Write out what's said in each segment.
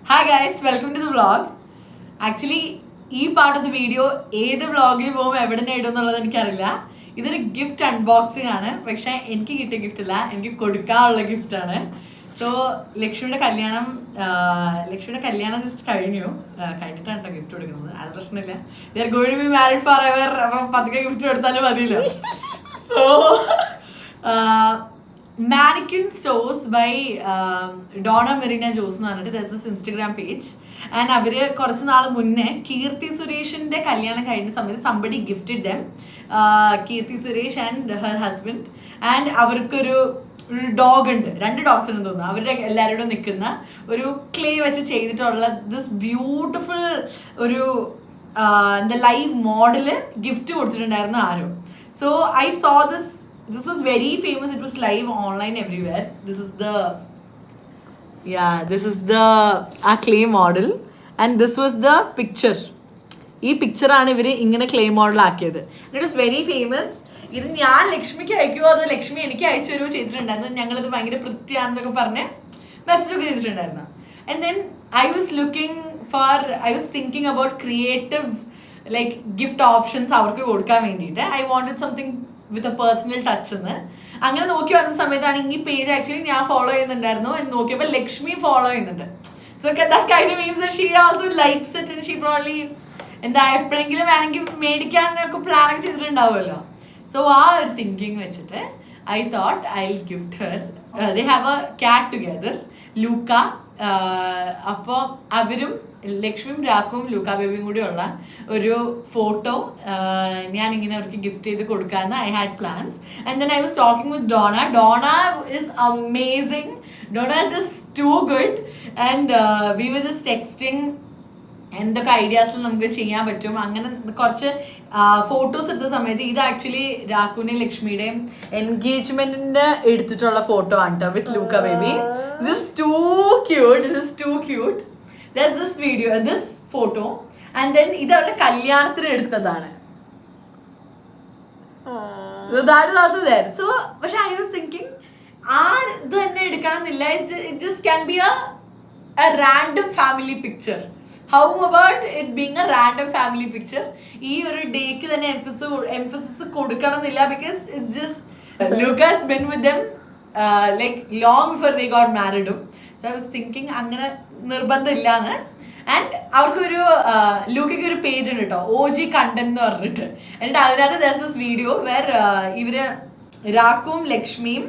Hi guys, welcome to the vlog. Actually, ഈ part of the video ഏത് വ്ളോഗിൽ പോകുമ്പോൾ എവിടെ നിന്ന് ഇടുമെന്നുള്ളത് എനിക്കറിയില്ല. ഇതൊരു ഗിഫ്റ്റ് അൺബോക്സിംഗ് ആണ്. പക്ഷെ എനിക്ക് കിട്ടിയ ഗിഫ്റ്റ് അല്ല, എനിക്ക് കൊടുക്കാനുള്ള ഗിഫ്റ്റ് ആണ്. സോ ലക്ഷ്മിയുടെ കല്യാണം ജസ്റ്റ് കഴിഞ്ഞിട്ടാണ് കേട്ടോ ഗിഫ്റ്റ് കൊടുക്കുന്നത്. അത് പ്രശ്നമില്ല. They are going to be married forever. അപ്പം പതുക്കെ ഗിഫ്റ്റ് കൊടുത്താലും മതിയല്ലോ. So Mannequin Stores by Donna Marina Jose എന്ന് പറഞ്ഞിട്ട് does this Instagram page. And അവർ കുറച്ച് നാൾ മുന്നേ കീർത്തി സുരേഷിൻ്റെ കല്യാണം കഴിഞ്ഞ സമയത്ത് somebody gifted them, Keerthy Suresh and her husband. And അവർക്കൊരു ഡോഗ് ഉണ്ട്, 2 ഡോഗ്സ് ഉണ്ടെന്ന് തോന്നുന്നു. അവരുടെ എല്ലാവരോടും നിൽക്കുന്ന ഒരു ക്ലേ വെച്ച് ചെയ്തിട്ടുള്ള ദിസ് ബ്യൂട്ടിഫുൾ ഒരു എന്താ ലൈവ് മോഡല് ഗിഫ്റ്റ് കൊടുത്തിട്ടുണ്ടായിരുന്നു ആരോ. So I saw this was very famous. It was live online everywhere. This is the clay model and this was the picture. ഈ പിക്ചറാണ് ഇവർ ഇങ്ങനെ ക്ലേ മോഡൽ ആക്കിയത്. It was very famous. ഇത് ഞാൻ ലക്ഷ്മിക്ക് അയക്കുമോ അതോ ലക്ഷ്മി എനിക്ക് അയച്ചു തരുമോ ചെയ്തിട്ടുണ്ടായിരുന്നു. ഞങ്ങളിത് ഭയങ്കര വൃത്തിയാണെന്നൊക്കെ പറഞ്ഞ് മെസ്സേജൊക്കെ ചെയ്തിട്ടുണ്ടായിരുന്നു. And then I was thinking about creative like gift options അവർക്ക് കൊടുക്കാൻ വേണ്ടിയിട്ട്. I wanted something with a personal touch എന്ന് അങ്ങനെ നോക്കി വന്ന സമയത്താണ് ഈ പേജ് ആക്ച്വലി ഞാൻ ഫോളോ ചെയ്യുന്നുണ്ടായിരുന്നു. എന്ന് നോക്കിയപ്പോൾ ലക്ഷ്മി ഫോളോ ചെയ്യുന്നുണ്ട്. So that kind of means she also likes it and she probably എന്താ എപ്പോഴെങ്കിലും വേണമെങ്കിൽ മേടിക്കാനൊക്കെ പ്ലാനൊക്കെ ചെയ്തിട്ടുണ്ടാവുമല്ലോ. സോ ആ ഒരു തിങ്കിങ് വെച്ചിട്ട് I thought I will gift her. They have a cat together, Luka. അപ്പോൾ അവരും ലക്ഷ്മിയും രാക്കും ലൂക്ക ബേബിയും കൂടി ഉള്ള ഒരു ഫോട്ടോ ഞാനിങ്ങനെ അവർക്ക് ഗിഫ്റ്റ് ചെയ്ത് കൊടുക്കാമെന്ന് I had plans. And then I was talking with Donna. Donna is amazing. Donna is just too good. And we was just texting എന്തൊക്കെ ഐഡിയാസിൽ നമുക്ക് ചെയ്യാൻ പറ്റും. അങ്ങനെ കുറച്ച് ഫോട്ടോസ് എടുത്ത സമയത്ത് ഇത് ആക്ച്വലി രാക്കുവിൻ്റെയും ലക്ഷ്മിയുടെയും എൻഗേജ്മെന്റിന്റെ എടുത്തിട്ടുള്ള ഫോട്ടോ ആണ് കേട്ടോ with Luka baby. This is too cute. There's this video, this photo, and then ഇത് അവരുടെ കല്യാണത്തിന് എടുത്തതാണ്. That is also there. So, പക്ഷെ I was thinking ഇത് തന്നെ എടുക്കണമെന്നില്ല. It just can be a random family picture. How about it being a random family picture? ഈ ഒരു ഡേക്ക് തന്നെ emphasis കൊടുക്കണമെന്നില്ല. Because it's just Luca has been with them like long before they got married. So I was thinking അങ്ങനെ നിർബന്ധമില്ലാന്ന്. And അവർക്കൊരു ലൂക്കയ്ക്ക് ഒരു page ഉണ്ട് കേട്ടോ, OG content എന്ന് പറഞ്ഞിട്ട്. എന്നിട്ട് അതിനകത്ത് there's this video where ഇവര് രാക്കും ലക്ഷ്മിയും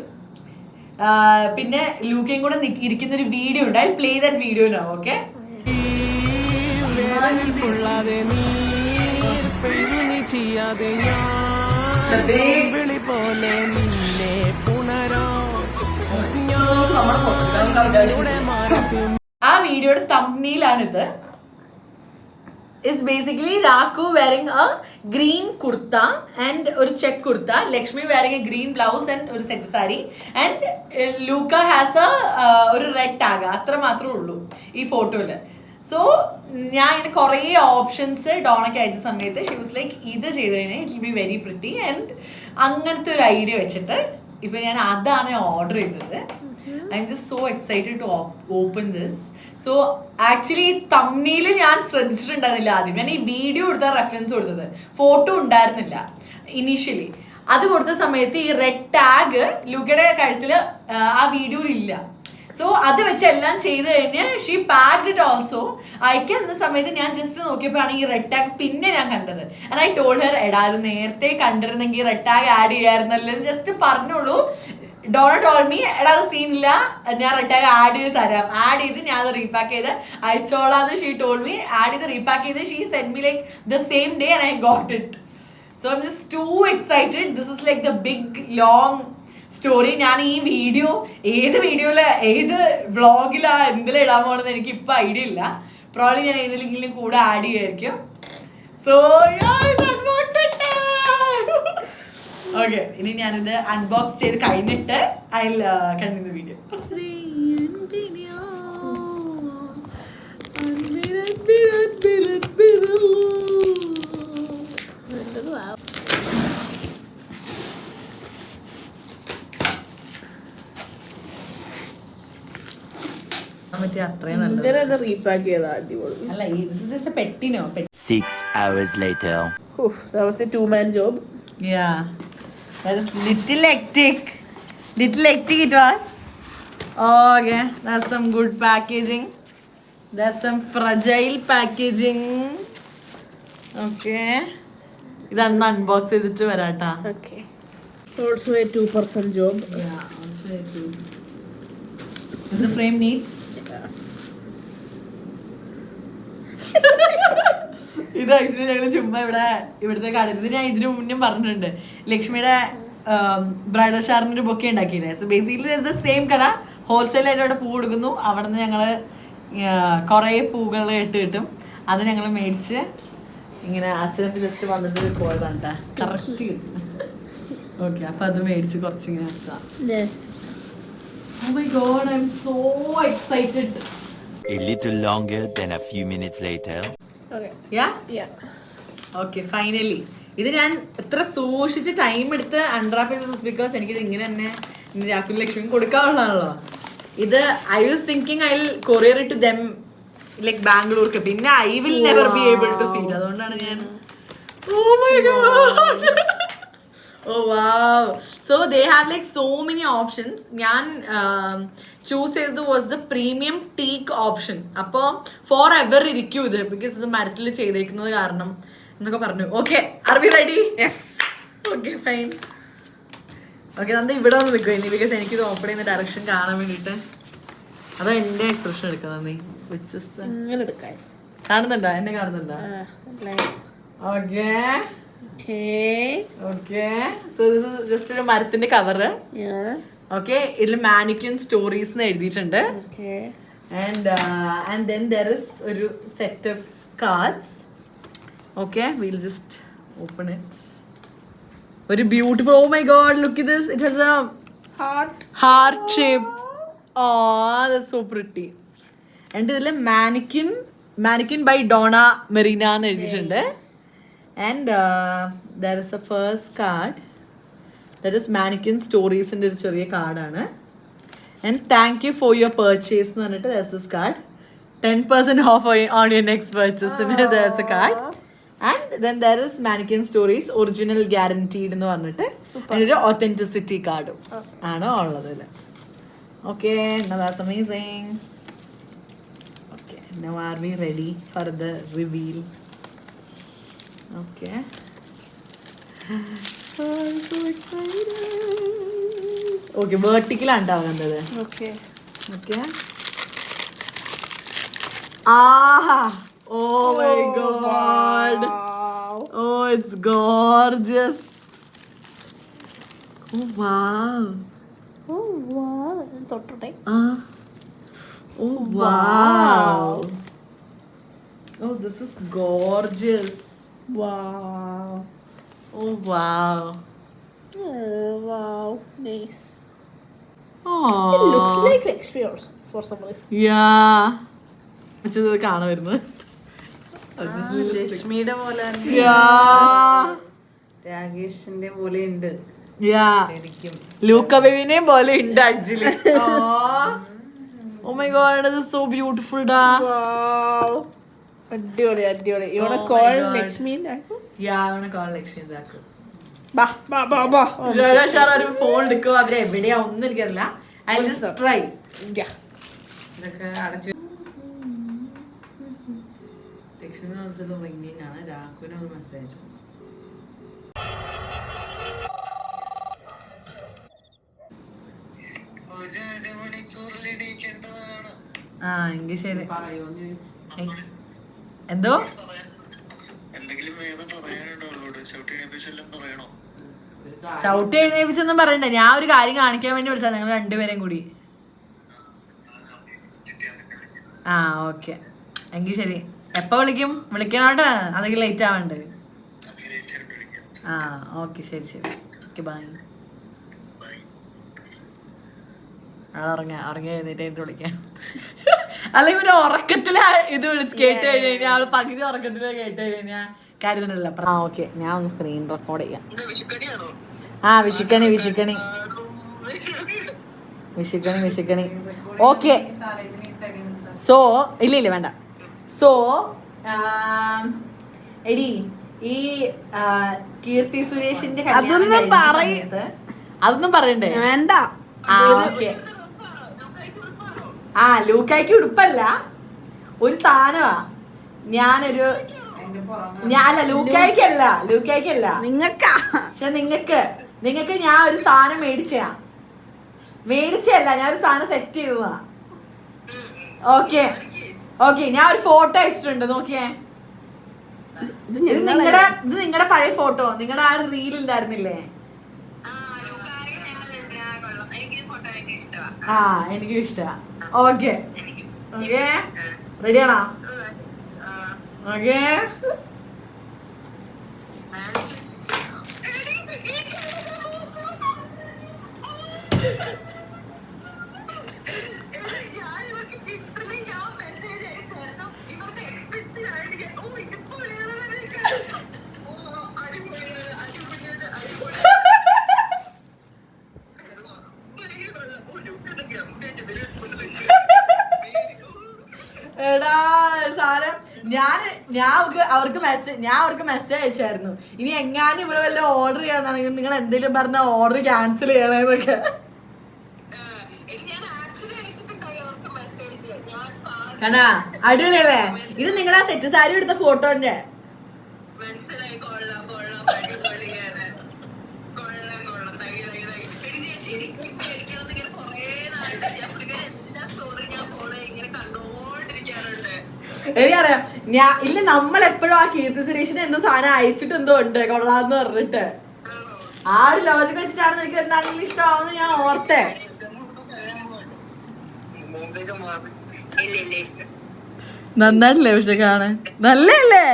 പിന്നെ ലൂക്കയും കൂടെ ഇരിക്കുന്നൊരു വീഡിയോ ഉണ്ട്. I play that video now. Okay, ആ വീഡിയോയുടെ തംബ്നെയിലാണിത്. It's basically Rakku wearing a green kurta and ഒരു check kurta, Lakshmi wearing a green blouse and ഒരു set sari, and Luka has ഒരു റെഡ് ടാഗ്. അത്ര മാത്രമേ ഉള്ളൂ ഈ ഫോട്ടോയിൽ. സോ ഞാൻ ഇങ്ങനെ കുറേ ഓപ്ഷൻസ് ഡോണയ്ക്ക് അയച്ച സമയത്ത് ഷി വാസ് ലൈക്ക് ഇത് ചെയ്ത് കഴിഞ്ഞാൽ it will be very pretty. And അങ്ങനത്തെ ഒരു ഐഡിയ വെച്ചിട്ട് ഇപ്പം ഞാൻ അതാണ് ഓർഡർ ചെയ്തത്. I'm just so excited to open this. So actually thumbnail ഞാൻ ശ്രദ്ധിച്ചിട്ടുണ്ടായിരുന്നില്ല ആദ്യം. ഞാൻ ഈ വീഡിയോ കൊടുത്ത റെഫറൻസ് കൊടുത്തത്, ഫോട്ടോ ഉണ്ടായിരുന്നില്ല ഇനീഷ്യലി. അത് കൊടുത്ത സമയത്ത് ഈ റെഡ് ടാഗ് ലൂക്കയുടെ കഴുത്തിൽ ആ വീഡിയോയിൽ ഇല്ല. സോ അത് വെച്ച് എല്ലാം ചെയ്ത് കഴിഞ്ഞ് ഷീ പാക്ഡ് ഇറ്റ് ഓൾസോ. അയക്കുന്ന സമയത്ത് ഞാൻ ജസ്റ്റ് നോക്കിയപ്പോഴാണ് ഈ റെഡ് ടാഗ് പിന്നെ ഞാൻ കണ്ടത്. ആൻഡ് ഐ ടോൾഡ് ഹെർ, എടാ അത് നേരത്തെ കണ്ടിരുന്നെങ്കിൽ റെഡ് ടാഗ് ആഡ് ചെയ്യായിരുന്നല്ലോ ജസ്റ്റ് പറഞ്ഞോളൂ. ഡോണ ടോൾഡ് മീ, എടാ അത് സീനില്ല, ഞാൻ റെഡ് ടാഗ് ആഡ് ചെയ്ത് തരാം. ആഡ് ചെയ്ത് ഞാൻ അത് റീപാക്ക് ചെയ്ത് അയച്ചോളാന്ന് ഷീ ടോൾഡ് മീ. ആഡ് ചെയ്ത് റീപാക്ക് ചെയ്ത് she send me like the same day and I got it. So I'm just too excited. This is like the big long story. ഞാൻ ഈ video ഏത് വ്ളോഗിലാ എന്തിലും ഇടാൻ പോകണമെന്ന് എനിക്ക് ഇപ്പം ഐഡിയ ഇല്ല. പ്രോബ്ലി ഞാൻ ഏതെങ്കിലും കൂടെ ആഡ് ചെയ്യുമായിരിക്കും. സോ ഓക്കെ, ഇനി ഞാനിത് അൺബോക്സ് ചെയ്ത് കഴിഞ്ഞിട്ട് ഐ വിൽ കണ്ടിന്യൂ വീഡിയോ. പറ്റിയ അത്രയും നല്ലത്. ഇന്നലെ തന്നെ റീപാക്ക് ചെയ്താ അടിപൊളി. അല്ല this is just a പെട്ടിനോ 6 hours later. That was a 2-man job. Yeah, that is little hectic it was. Okay, that's some good packaging. That's some fragile packaging. Okay, ഇതൊന്ന് unbox ചെയ്തിട്ട് വരാട്ടാ. Okay. Also a 2% job. Yeah, also a two. Is the frame neat? Yeah. ഇത് actually ഞങ്ങൾ ചുമ്മാ ഇവിടുത്തെ കടയിൽ ഞാൻ ഇതിനു മുന്നേ പറഞ്ഞിട്ടുണ്ട്. ലക്ഷ്മിയുടെ ബ്രൈഡൽ ഷാറിനൊരു ബൊക്കെ ഉണ്ടാക്കിയില്ലേ. സോ ബേസിക്കലി ദ സെയിം കട, ഹോൾസെയിലായിട്ട് അവിടെ പൂ കൊടുക്കുന്നു. അവിടെ നിന്ന് ഞങ്ങൾ കുറേ പൂകൾ കിട്ടും. അത് ഞങ്ങൾ മേടിച്ച് ഇങ്ങനെ അച്ഛനൊക്കെ ജസ്റ്റ് വന്നിട്ട് പോയതാണ് കേട്ടോ. കറക്റ്റ്. ഓക്കെ, അപ്പം അത് മേടിച്ച് കുറച്ചിങ്ങനെ വെച്ചതാണ്. Oh my god, I'm so excited. A little longer than a few minutes later. Okay. Yeah? Okay, finally. ഇത് ഞാൻ എത്ര സൂക്ഷിച്ച് ടൈം എടുത്ത് അൺറാപ്പ് ചെയ്തത് ബിക്കോസ് എനിക്കിത് ഇങ്ങനെ തന്നെ രാഹുൽ ലക്ഷ്മി കൊടുക്കാനുള്ളതാണല്ലോ. ഇത് I was thinking I will courier to them like ബാംഗ്ലൂർക്ക്. പിന്നെ I will never be able to see. അതുകൊണ്ടാണ് ഞാൻ oh my god. Oh wow. So they have like so many options. ഞാൻ ചൂസ് ചെയ്തത് was the premium teak option. അപ്പോൾ forever ഇരിക്കും ഇത്, because ഇത് മരത്തിൽ ചെയ്തേക്കുന്നത് കാരണം എന്നൊക്കെ പറഞ്ഞു. Okay, are we ready? Yes. Okay fine. Okay, നമ്മൾ ഇവിടെ വന്ന് നിൽക്കും ഇനി, ബിക്കോസ് എനിക്കിത് ഓപ്പൺ ചെയ്യുന്ന ഡയറക്ഷൻ കാണാൻ വേണ്ടിയിട്ട്. അതോ എൻ്റെ എക്സ്പ്രഷൻ എടുക്കുന്നത് നീ ഇങ്ങനെ എടുക്കാൻ കാണുന്നുണ്ടോ? എന്നെ കാണുന്നുണ്ടോ? Okay okay. So this is just ഒരു മരത്തിന്റെ കവറ്. ഓക്കെ, ഇതിൽ മാനിക്യൂൻ സ്റ്റോറീസ് എന്ന് എഴുതിയിട്ടുണ്ട്. ആൻഡ് ദെൻ ദർ ഇസ് ഒരു set of cards. Okay, will just open it. ഒരു beautiful, oh my god, look at this. It has a heart shape. Oh, that's so pretty. And ഇതിൽ മാനിക്യൂൻ by Donna Merina എന്ന് എഴുതിയിട്ടുണ്ട്. And there is a first card that is mannequin stories ന്റെ ഒരു ചെറിയ കാർഡാണ്. And thank you for your purchase എന്ന് പറഞ്ഞിട്ട് there's this card. 10% off on your next purchase. There's a card. And then there is mannequin stories original guaranteed എന്ന് പറഞ്ഞിട്ട് ഒരു authenticity കാർഡും ആണ് ഉള്ളത് ഇതിൽ. Okay, now that's amazing. Okay, now are we ready for the reveal? Okay. I'm so excited. Okay, vertical ഉണ്ടാവുന്നത്. Okay. Okay. Ah! Oh my god. Wow. Oh, it's gorgeous. Oh wow. Oh wow. തൊട്ടോട്ടെ. Oh wow. Oh, this is gorgeous. Wow. Oh wow. Oh wow. Nice. Oh. It looks like experience for some reason. Yeah. ഇത് കാണാൻ വരുന്നത് ലക്ഷ്മിയുടെ പോലെ രാകേഷിന്റെ പോലെ ഉണ്ട് ശരിക്കും. ലൂക്ക ബേബിനെയും പോലെ ഉണ്ട് actually. Oh my god, it is so beautiful da. Wow. അടിപൊളി അടിപൊളി. You wanna Oh my call God. Lakshmi and Aku? Yeah, I want to call Lakshmi and Zaku. Bah bah bah bah. ഒരു phone എടുക്കും, അവരെ എവിടെയാ ഒന്നും എനിക്കറിയില്ല. I just try. Yeah. ഇതൊക്കെ അടച്ചു ലക്ഷ്മി മനസ്സിലും റിംഗിങ് ആണ്. രാഘുവിനെ ഒന്ന് മെസ്സേജ്. ആ എങ്കിൽ ശരി. പറയുമെന്ന് എന്തോ ചവിട്ടി എഴുന്നേപ്പിച്ചൊന്നും പറയണ്ട. ഞാൻ ഒരു കാര്യം കാണിക്കാൻ വേണ്ടി വിളിച്ചാ നിങ്ങൾ രണ്ടുപേരും കൂടി. ആ ഓക്കെ, എങ്കിൽ ശരി. എപ്പോ വിളിക്കും? വിളിക്കണോട്ടെ, അതെങ്കിൽ ലേറ്റ് ആവണ്ടേ. ആ ഓക്കെ, ശരി ശരി. Okay bye. ഉറങ്ങി എഴുന്നേറ്റ് വിളിക്കാം. അല്ല ഇവന് ഉറക്കത്തില് ഇത് വിളിച്ച് കേട്ട് കഴിഞ്ഞാൽ അവള് പകുതി ഉറക്കത്തില് കേട്ട് കഴിഞ്ഞാൽ കാര്യത്തിനല്ല. ആ ഓക്കെ, ഞാൻ ഒന്ന് സ്ക്രീൻ റെക്കോർഡ് ചെയ്യാം. ആ വിഷുക്കണി. ഓക്കെ, സോ ഇല്ല വേണ്ട. സോ എടി ഈ കീർത്തി സുരേഷിന്റെ അതൊന്നും പറയണ്ടേ? വേണ്ട. ലൂക്കായ്ക്ക് ഉടുപ്പല്ല, ഒരു സാധനമാ. ഞാനൊരു ലൂക്കായ്ക്കല്ല നിങ്ങൾക്കാ. പക്ഷെ നിങ്ങക്ക് ഞാൻ ഒരു സാധനം മേടിച്ചല്ല, ഞാൻ ഒരു സാധനം സെറ്റ് ചെയ്തതാ. ഓക്കെ ഞാൻ ഒരു ഫോട്ടോ അയച്ചിട്ടുണ്ട്, നോക്കിയേ. ഇത് നിങ്ങളുടെ പഴയ ഫോട്ടോ, നിങ്ങളുടെ ആ റീൽ ഉണ്ടായിരുന്നില്ലേ? എനിക്കും ഇഷ്ടമാ. ഓക്കെ റെഡിയാണോ? ഓക്കെ എടാ സാരം അവർക്ക് മെസ്സേജ് അയച്ചായിരുന്നു, ഇനി എങ്ങാനും ഇവിടെ വല്ല ഓർഡർ ചെയ്യാന്നാണെങ്കിൽ നിങ്ങൾ എന്തെങ്കിലും പറഞ്ഞ ഓർഡർ ക്യാൻസൽ ചെയ്യണമെന്നൊക്കെ. കണ്ടാ അടിപൊളിയല്ലേ? ഇത് നിങ്ങളുടെ സെറ്റ് സാരി എടുത്ത ഫോട്ടോന്റെ. എനിക്കറിയാം. ഇല്ല, നമ്മളെപ്പോഴും ആ കീർത്തി സുരേഷിന് എന്തോ സാധനം അയച്ചിട്ട് എന്തോ ഉണ്ട് കൊള്ളാന്ന് പറഞ്ഞിട്ട്. ആ ഒരു ലോജിക് വെച്ചിട്ടാണ് എനിക്ക് എന്താണെങ്കിലും ഇഷ്ടമാവുന്ന ഞാൻ ഓർത്തേ. നന്നായിട്ടില്ലേ പക്ഷെ കാണാൻ? നല്ലല്ലേ?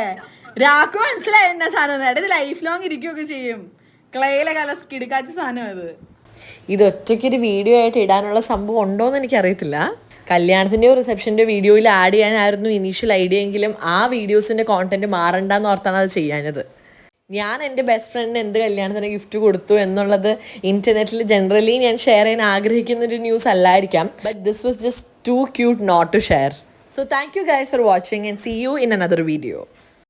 രാക്കു മനസ്സിലായി എന്നെ സാധനം. ഇത് ലൈഫ് ലോങ് ഇരിക്കുകയൊക്കെ ചെയ്യും. ക്ലേയിലെ കല കിടക്കാച്ച സാധനം അത്. ഇത് ഒറ്റയ്ക്കൊരു വീഡിയോ ആയിട്ട് ഇടാനുള്ള സംഭവം ഉണ്ടോയെന്ന് എനിക്കറിയത്തില്ല. കല്യാണത്തിൻ്റെയോ റിസപ്ഷൻ്റെയോ വീഡിയോയിൽ ആഡ് ചെയ്യാനായിരുന്നു ഇനീഷ്യൽ ഐഡിയ എങ്കിലും ആ വീഡിയോസിൻ്റെ കോണ്ടന്റ് മാറണ്ടെന്ന് ഓർത്താണ് അത് ചെയ്യാനത്. ഞാൻ എൻ്റെ ബെസ്റ്റ് ഫ്രണ്ടിന് എന്ത് കല്യാണത്തിന് ഗിഫ്റ്റ് കൊടുത്തു എന്നുള്ളത് ഇൻ്റർനെറ്റിൽ ജനറലി ഞാൻ ഷെയർ ചെയ്യാൻ ആഗ്രഹിക്കുന്നൊരു ന്യൂസ് അല്ലായിരിക്കാം. But this was just too cute not to share. So thank you guys for watching and see you in another video.